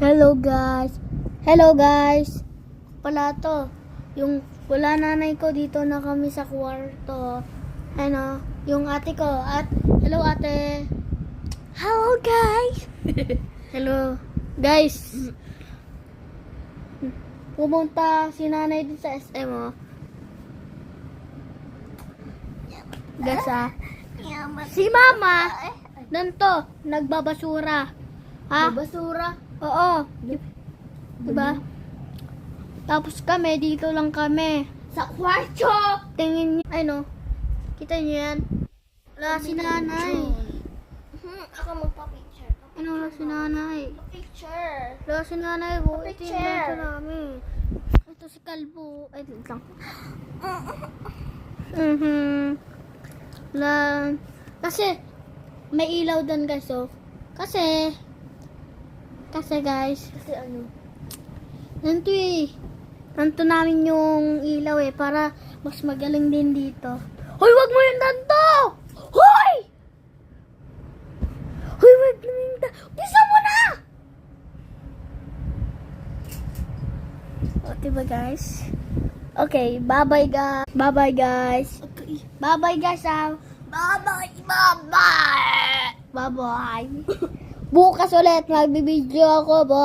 Hello guys. Hello guys. Pala to. Yung wala nanay ko dito na kami sa kwarto. Ano, yung ate ko at hello ate. Hello guys. Hello guys. Pumunta si nanay din sa SM oh. Guys si mama nanto nagbabasura. Ha? Basura. Oo. Diba? Tapos kami, dito lang kami. Sa kwarto. Tingin niyo, ay no. Kita niyo yan? Wala si nanay. Ako magpa-picture. Ano wala si nanay? Picture. Wala si nanay. Ito Picture. yung ganito namin. Ito si Kalbo. Ay, dito lang. Kasi, may ilaw doon guys, oh. Kasi guys, Kasi ano? nanto eh. Nanto namin yung ilaw eh, para mas magaling din dito. Hoy, wag mo yung nanto! Hoy! Hoy, wag mo yung nanto! Bisa mo na! O, diba guys? Okay, bye-bye guys. Bye-bye guys. Okay. Bye-bye guys, Bye-bye. Bye-bye. Bye-bye. Bukas ulit, magbibideo ako, boy.